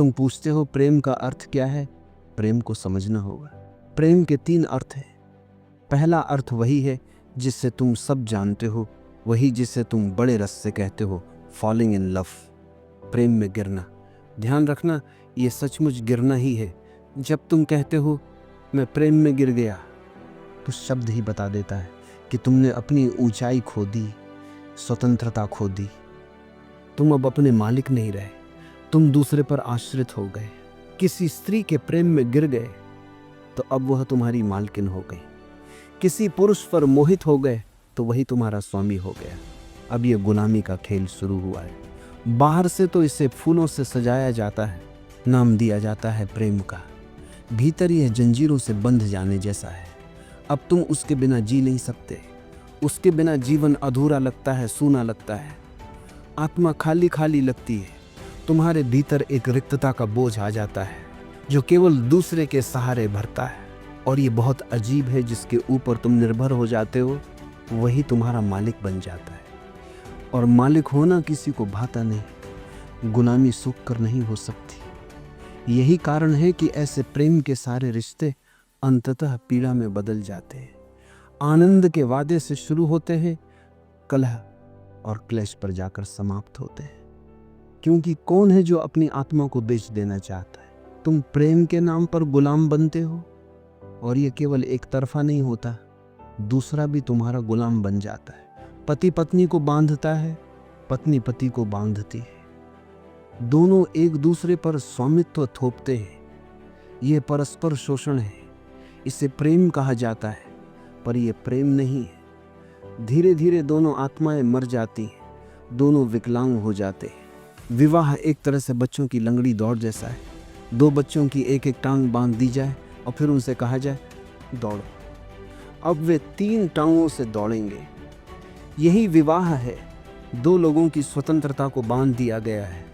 तुम पूछते हो प्रेम का अर्थ क्या है? प्रेम को समझना होगा। प्रेम के 3 अर्थ हैं। पहला अर्थ वही है जिससे तुम सब जानते हो, वही जिसे तुम बड़े रस से कहते हो, फॉलिंग इन लव, प्रेम में गिरना। ध्यान रखना, ये सचमुच गिरना ही है। जब तुम कहते हो मैं प्रेम में गिर गया, तो शब्द ही बता देता है कि तुमने अपनी ऊंचाई खो दी, स्वतंत्रता खो दी। तुम अब अपने मालिक नहीं रहे, तुम दूसरे पर आश्रित हो गए। किसी स्त्री के प्रेम में गिर गए तो अब वह तुम्हारी मालकिन हो गई। किसी पुरुष पर मोहित हो गए तो वही तुम्हारा स्वामी हो गया। अब ये गुलामी का खेल शुरू हुआ है। बाहर से तो इसे फूलों से सजाया जाता है, नाम दिया जाता है प्रेम का। भीतर यह जंजीरों से बंध जाने जैसा है। अब तुम उसके बिना जी नहीं सकते। उसके बिना जीवन अधूरा लगता है, सूना लगता है। आत्मा खाली खाली लगती है। तुम्हारे भीतर एक रिक्तता का बोझ आ जाता है जो केवल दूसरे के सहारे भरता है। और ये बहुत अजीब है, जिसके ऊपर तुम निर्भर हो जाते हो वही तुम्हारा मालिक बन जाता है। और मालिक होना किसी को भाता नहीं। गुलामी सूख कर नहीं हो सकती। यही कारण है कि ऐसे प्रेम के सारे रिश्ते अंततः पीड़ा में बदल जाते हैं। आनंद के वादे से शुरू होते हैं, कलह और क्लेश पर जाकर समाप्त होते हैं। क्योंकि कौन है जो अपनी आत्मा को बेच देना चाहता है? तुम प्रेम के नाम पर गुलाम बनते हो, और ये केवल एक तरफा नहीं होता, दूसरा भी तुम्हारा गुलाम बन जाता है। पति पत्नी को बांधता है, पत्नी पति को बांधती है। दोनों एक दूसरे पर स्वामित्व थोपते हैं। यह परस्पर शोषण है। इसे प्रेम कहा जाता है, पर यह प्रेम नहीं है। धीरे धीरे दोनों आत्माएं मर जाती हैं, दोनों विकलांग हो जाते हैं। विवाह एक तरह से बच्चों की लंगड़ी दौड़ जैसा है। 2 बच्चों की एक एक टांग बांध दी जाए और फिर उनसे कहा जाए दौड़ो। अब वे 3 टांगों से दौड़ेंगे। यही विवाह है। 2 लोगों की स्वतंत्रता को बांध दिया गया है।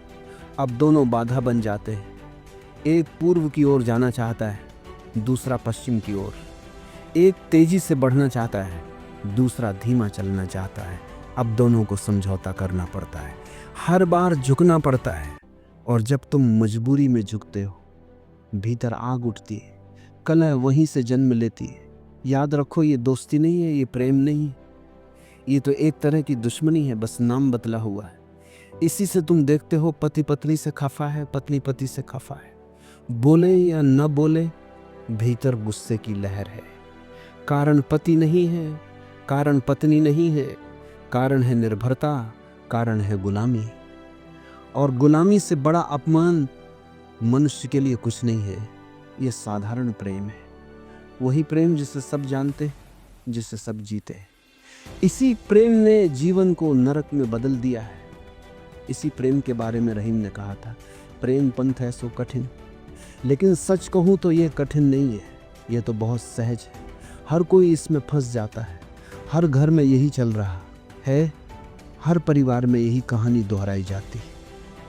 अब दोनों बाधा बन जाते हैं। एक पूर्व की ओर जाना चाहता है, दूसरा पश्चिम की ओर। एक तेजी से बढ़ना चाहता है, दूसरा धीमा चलना चाहता है। अब दोनों को समझौता करना पड़ता है, हर बार झुकना पड़ता है। और जब तुम मजबूरी में झुकते हो, भीतर आग उठती है, कलह वहीं से जन्म लेती है। याद रखो, ये दोस्ती नहीं है, ये प्रेम नहीं है, ये तो एक तरह की दुश्मनी है, बस नाम बदला हुआ है। इसी से तुम देखते हो पति पत्नी से खफा है, पत्नी पति से खफा है। बोले या न बोले, भीतर गुस्से की लहर है। कारण पति नहीं है, कारण पत्नी नहीं है, कारण है निर्भरता, कारण है गुलामी। और गुलामी से बड़ा अपमान मनुष्य के लिए कुछ नहीं है। यह साधारण प्रेम है, वही प्रेम जिसे सब जानते, जिसे सब जीते। इसी प्रेम ने जीवन को नरक में बदल दिया है। इसी प्रेम के बारे में रहीम ने कहा था, प्रेम पंथ है सो कठिन। लेकिन सच कहूँ तो यह कठिन नहीं है, यह तो बहुत सहज है। हर कोई इसमें फंस जाता है। हर घर में यही चल रहा है, हर परिवार में यही कहानी दोहराई जाती है।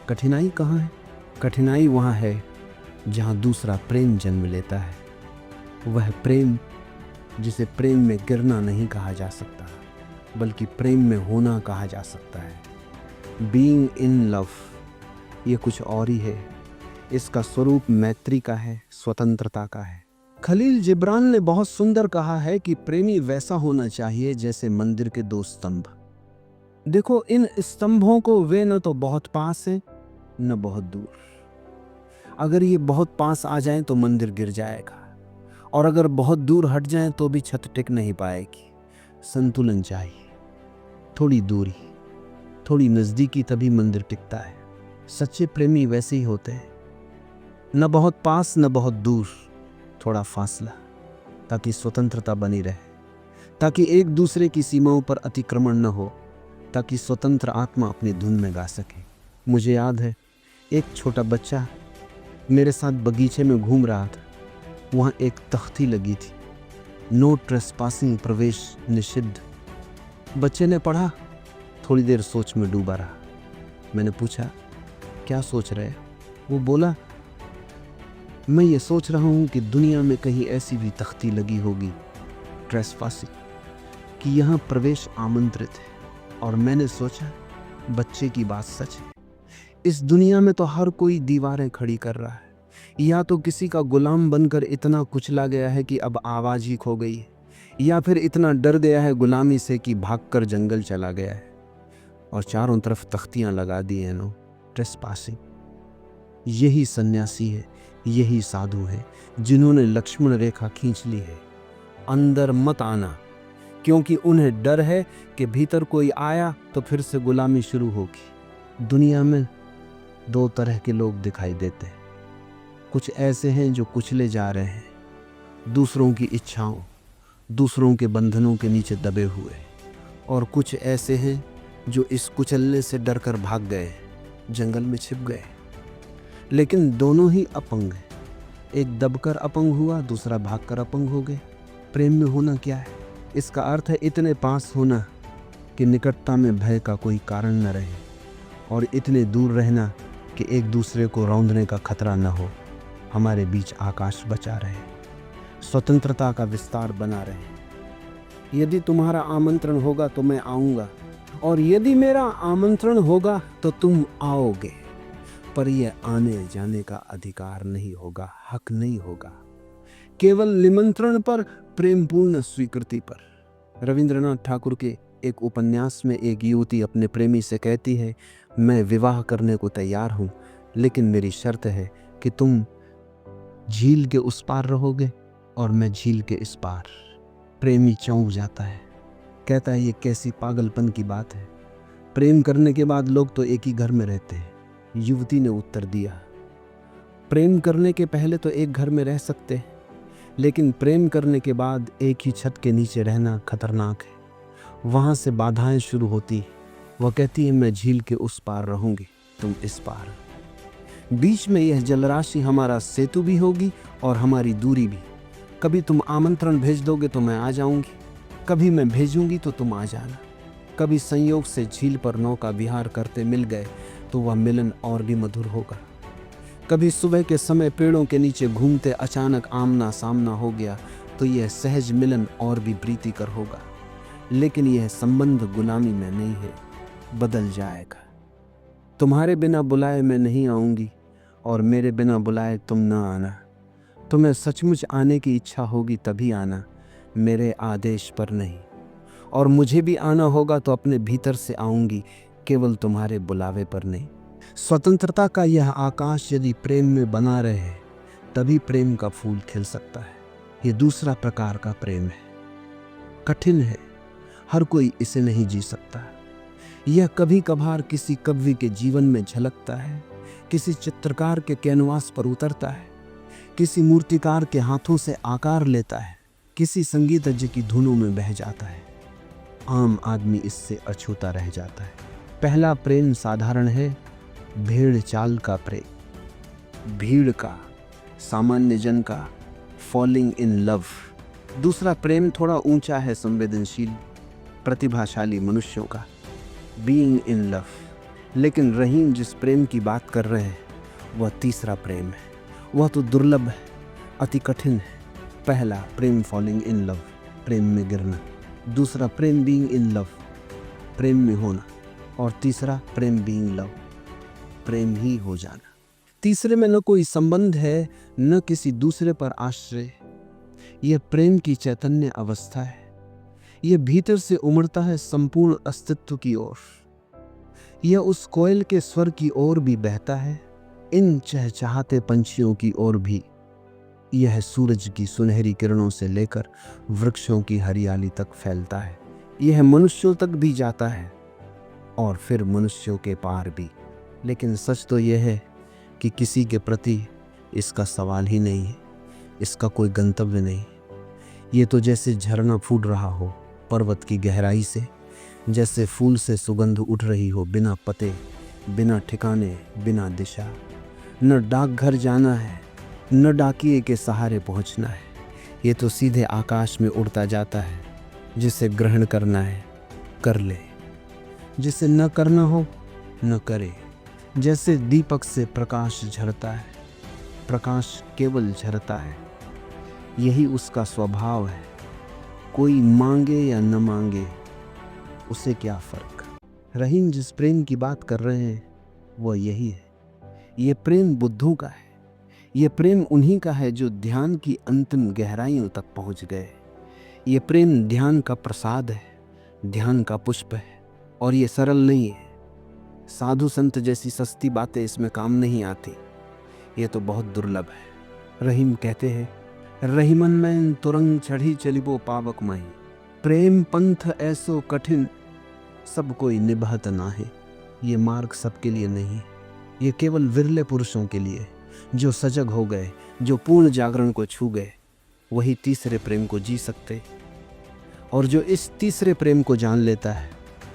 कठिनाई कहाँ है? कठिनाई वहाँ है जहाँ दूसरा प्रेम जन्म लेता है। वह प्रेम जिसे प्रेम में गिरना नहीं कहा जा सकता, बल्कि प्रेम में होना कहा जा सकता है। बीइंग इन लव, ये कुछ और ही है। इसका स्वरूप मैत्री का है, स्वतंत्रता का है। खलील जिब्रान ने बहुत सुंदर कहा है कि प्रेमी वैसा होना चाहिए जैसे मंदिर के 2 स्तंभ। देखो, इन स्तंभों को वे न तो बहुत पास है न बहुत दूर। अगर ये बहुत पास आ जाएं तो मंदिर गिर जाएगा, और अगर बहुत दूर हट जाएं तो भी छत टिक नहीं पाएगी। संतुलन चाहिए, थोड़ी दूरी, थोड़ी नजदीकी, तभी मंदिर टिकता है। सच्चे प्रेमी वैसे ही होते हैं, न बहुत पास न बहुत दूर, थोड़ा फासला, ताकि स्वतंत्रता बनी रहे, ताकि एक दूसरे की सीमाओं पर अतिक्रमण न हो, ताकि स्वतंत्र आत्मा अपनी धुन में गा सके। मुझे याद है, एक छोटा बच्चा मेरे साथ बगीचे में घूम रहा था। वहाँ एक तख्ती लगी थी, नो ट्रेसपासिंग, प्रवेश निषिद्ध। बच्चे ने पढ़ा, थोड़ी देर सोच में डूबा रहा। मैंने पूछा, क्या सोच रहे? वो बोला, मैं ये सोच रहा हूँ कि दुनिया में कहीं ऐसी भी तख्ती लगी होगी, ट्रेसपासिंग, कि यहाँ प्रवेश आमंत्रित है। और मैंने सोचा, बच्चे की बात सच है। इस दुनिया में तो हर कोई दीवारें खड़ी कर रहा है, या तो किसी का गुलाम बनकर इतना कुचला गया है कि अब आवाज ही खो गई है, या फिर इतना डर गया है गुलामी से कि भागकर जंगल चला गया है। और चारों तरफ तख्तियां लगा दी हैं, नो ट्रेसपासिंग। यही सन्यासी है, यही साधु है जिन्होंने लक्ष्मण रेखा खींच ली है। अंदर मत आना, क्योंकि उन्हें डर है कि भीतर कोई आया तो फिर से गुलामी शुरू होगी। दुनिया में दो तरह के लोग दिखाई देते हैं। कुछ ऐसे हैं जो कुचले जा रहे हैं, दूसरों की इच्छाओं, दूसरों के बंधनों के नीचे दबे हुए, और कुछ ऐसे हैं जो इस कुचलने से डरकर भाग गए, जंगल में छिप गए। लेकिन दोनों ही अपंग हैं। एक दबकर अपंग हुआ, दूसरा भागकर अपंग हो गए। प्रेम में होना क्या है? इसका अर्थ है इतने पास होना कि निकटता में भय का कोई कारण न रहे, और इतने दूर रहना कि एक दूसरे को रौंदने का खतरा न हो। हमारे बीच आकाश बचा रहे, स्वतंत्रता का विस्तार बना रहे। यदि तुम्हारा आमंत्रण होगा तो मैं आऊँगा, और यदि मेरा आमंत्रण होगा तो तुम आओगे, पर यह आने जाने का अधिकार नहीं होगा, हक नहीं होगा। केवल निमंत्रण पर, प्रेमपूर्ण स्वीकृति पर। रविंद्रनाथ ठाकुर के एक उपन्यास में एक युवती अपने प्रेमी से कहती है, मैं विवाह करने को तैयार हूँ, लेकिन मेरी शर्त है कि तुम झील के उस पार रहोगे और मैं झील के इस पार। प्रेमी चौंक जाता है, कहता है ये कैसी पागलपन की बात है, प्रेम करने के बाद लोग तो एक ही घर में रहते हैं। युवती ने उत्तर दिया, प्रेम करने के पहले तो एक घर में रह सकते हैं, लेकिन प्रेम करने के बाद एक ही छत के नीचे रहना खतरनाक है। वहाँ से बाधाएं शुरू होती। वह कहती है, मैं झील के उस पार रहूंगी, तुम इस पार। बीच में यह जलराशि हमारा सेतु भी होगी और हमारी दूरी भी। कभी तुम आमंत्रण भेज दोगे तो मैं आ जाऊंगी, कभी मैं भेजूंगी तो तुम आ जाना। कभी संयोग से झील पर नौका विहार करते मिल गए तो वह मिलन और भी मधुर होगा। कभी सुबह के समय पेड़ों के नीचे घूमते अचानक आमना सामना हो गया तो यह सहज मिलन और भी प्रीतिकर होगा। लेकिन यह संबंध गुलामी में नहीं है, बदल जाएगा। तुम्हारे बिना बुलाए मैं नहीं आऊंगी, और मेरे बिना बुलाए तुम न आना। तुम्हें सचमुच आने की इच्छा होगी तभी आना, मेरे आदेश पर नहीं। और मुझे भी आना होगा तो अपने भीतर से आऊंगी, केवल तुम्हारे बुलावे पर नहीं। स्वतंत्रता का यह आकाश यदि प्रेम में बना रहे तभी प्रेम का फूल खिल सकता है। ये दूसरा प्रकार का प्रेम है, कठिन है, हर कोई इसे नहीं जी सकता। यह कभी कभार किसी कवि के जीवन में झलकता है, किसी चित्रकार के कैनवास पर उतरता है, किसी मूर्तिकार के हाथों से आकार लेता है, किसी संगीतज्ञ की धुनों में बह जाता है। आम आदमी इससे अछूता रह जाता है। पहला प्रेम साधारण है, भेड़ चाल का प्रेम, भीड़ का, सामान्य जन का, फॉलिंग इन लव। दूसरा प्रेम थोड़ा ऊंचा है, संवेदनशील, प्रतिभाशाली मनुष्यों का, बीइंग इन लव। लेकिन रहीम जिस प्रेम की बात कर रहे हैं वह तीसरा प्रेम है। वह तो दुर्लभ है, अति कठिन है। पहला प्रेम फॉलिंग इन लव, प्रेम में गिरना। दूसरा प्रेम बीइंग इन लव, प्रेम में होना। और तीसरा प्रेम बीइंग लव, प्रेम ही हो जाना। तीसरे में न कोई संबंध है, न किसी दूसरे पर आश्रय। यह प्रेम की चैतन्य अवस्था है। यह भीतर से उमड़ता है संपूर्ण अस्तित्व की ओर। यह उस कोयल के स्वर की ओर भी बहता है, इन चहचहाते पंछियों की ओर भी। यह सूरज की सुनहरी किरणों से लेकर वृक्षों की हरियाली तक फैलता है। यह मनुष्यों तक भी जाता है और फिर मनुष्यों के पार भी। लेकिन सच तो यह है कि किसी के प्रति इसका सवाल ही नहीं है, इसका कोई गंतव्य नहीं। ये तो जैसे झरना फूट रहा हो पर्वत की गहराई से, जैसे फूल से सुगंध उठ रही हो, बिना पते, बिना ठिकाने, बिना दिशा। न डाकघर जाना है, न डाकिए के सहारे पहुंचना है। ये तो सीधे आकाश में उड़ता जाता है। जिसे ग्रहण करना है कर ले, जिसे न करना हो न करे। जैसे दीपक से प्रकाश झरता है, प्रकाश केवल झरता है, यही उसका स्वभाव है। कोई मांगे या न मांगे, उसे क्या फर्क। रहीम जिस प्रेम की बात कर रहे हैं वो यही है। ये प्रेम बुद्धों का है। ये प्रेम उन्हीं का है जो ध्यान की अंतिम गहराइयों तक पहुंच गए। ये प्रेम ध्यान का प्रसाद है, ध्यान का पुष्प है, और ये सरल नहीं है। साधु संत जैसी सस्ती बातें इसमें काम नहीं आती। ये तो बहुत दुर्लभ है। रहीम कहते हैं, रहीमन में तुरंग चढ़ी चलिबो पावक माही, प्रेम पंथ ऐसो कठिन सब कोई निभात ना है। ये मार्ग सबके लिए नहीं है। ये केवल विरले पुरुषों के लिए, जो सजग हो गए, जो पूर्ण जागरण को छू गए, वही तीसरे प्रेम को जी सकते। और जो इस तीसरे प्रेम को जान लेता है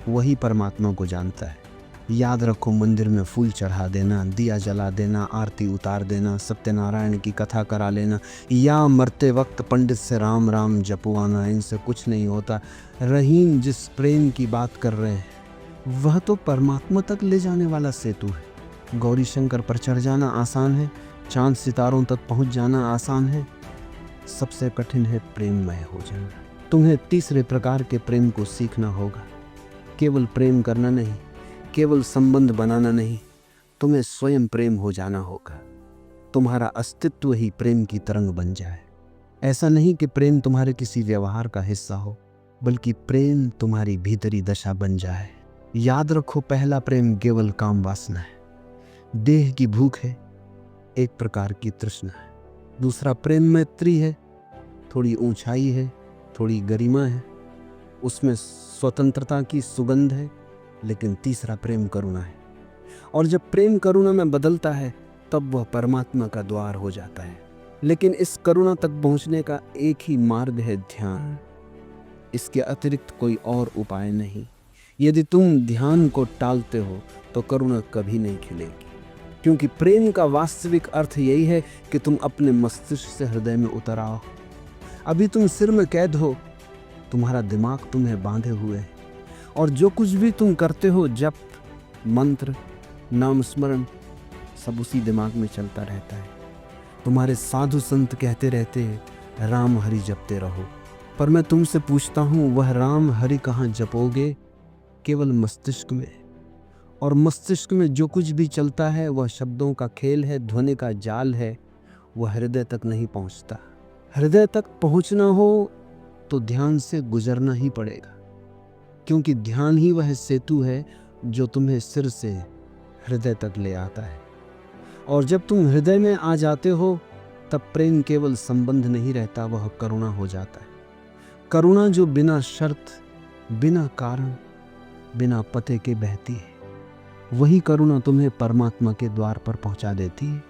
वही परमात्मा को जानता है। याद रखो, मंदिर में फूल चढ़ा देना, दिया जला देना, आरती उतार देना, सत्यनारायण की कथा करा लेना, या मरते वक्त पंडित से राम राम जपवाना, इनसे कुछ नहीं होता। रहीम जिस प्रेम की बात कर रहे हैं वह तो परमात्मा तक ले जाने वाला सेतु है। गौरी शंकर पर चढ़ जाना आसान है, चांद सितारों तक पहुंच जाना आसान है, सबसे कठिन है प्रेममय हो जाना। तुम्हें तीसरे प्रकार के प्रेम को सीखना होगा। केवल प्रेम करना नहीं, केवल संबंध बनाना नहीं, तुम्हें स्वयं प्रेम हो जाना होगा। तुम्हारा अस्तित्व ही प्रेम की तरंग बन जाए। ऐसा नहीं कि प्रेम तुम्हारे किसी व्यवहार का हिस्सा हो, बल्कि प्रेम तुम्हारी भीतरी दशा बन जाए। याद रखो, पहला प्रेम केवल काम वासना है, देह की भूख है, एक प्रकार की तृष्णा है। दूसरा प्रेम मैत्री है, थोड़ी ऊंचाई है, थोड़ी गरिमा है, उसमें स्वतंत्रता की सुगंध है। लेकिन तीसरा प्रेम करुणा है, और जब प्रेम करुणा में बदलता है तब वह परमात्मा का द्वार हो जाता है। लेकिन इस करुणा तक पहुंचने का एक ही मार्ग है, ध्यान। इसके अतिरिक्त कोई और उपाय नहीं। यदि तुम ध्यान को टालते हो तो करुणा कभी नहीं खिलेगी, क्योंकि प्रेम का वास्तविक अर्थ यही है कि तुम अपने मस्तिष्क से हृदय में उतर आओ। अभी तुम सिर में कैद हो, तुम्हारा दिमाग तुम्हें बांधे हुए है, और जो कुछ भी तुम करते हो, जप, मंत्र, नाम स्मरण, सब उसी दिमाग में चलता रहता है। तुम्हारे साधु संत कहते रहते हैं, राम हरि जपते रहो, पर मैं तुमसे पूछता हूँ, वह राम हरि कहाँ जपोगे? केवल मस्तिष्क में। और मस्तिष्क में जो कुछ भी चलता है वह शब्दों का खेल है, ध्वनि का जाल है, वह हृदय तक नहीं पहुँचता। हृदय तक पहुँचना हो तो ध्यान से गुजरना ही पड़ेगा, क्योंकि ध्यान ही वह सेतु है जो तुम्हें सिर से हृदय तक ले आता है। और जब तुम हृदय में आ जाते हो तब प्रेम केवल संबंध नहीं रहता, वह करुणा हो जाता है। करुणा जो बिना शर्त, बिना कारण, बिना पते के बहती है, वही करुणा तुम्हें परमात्मा के द्वार पर पहुंचा देती है।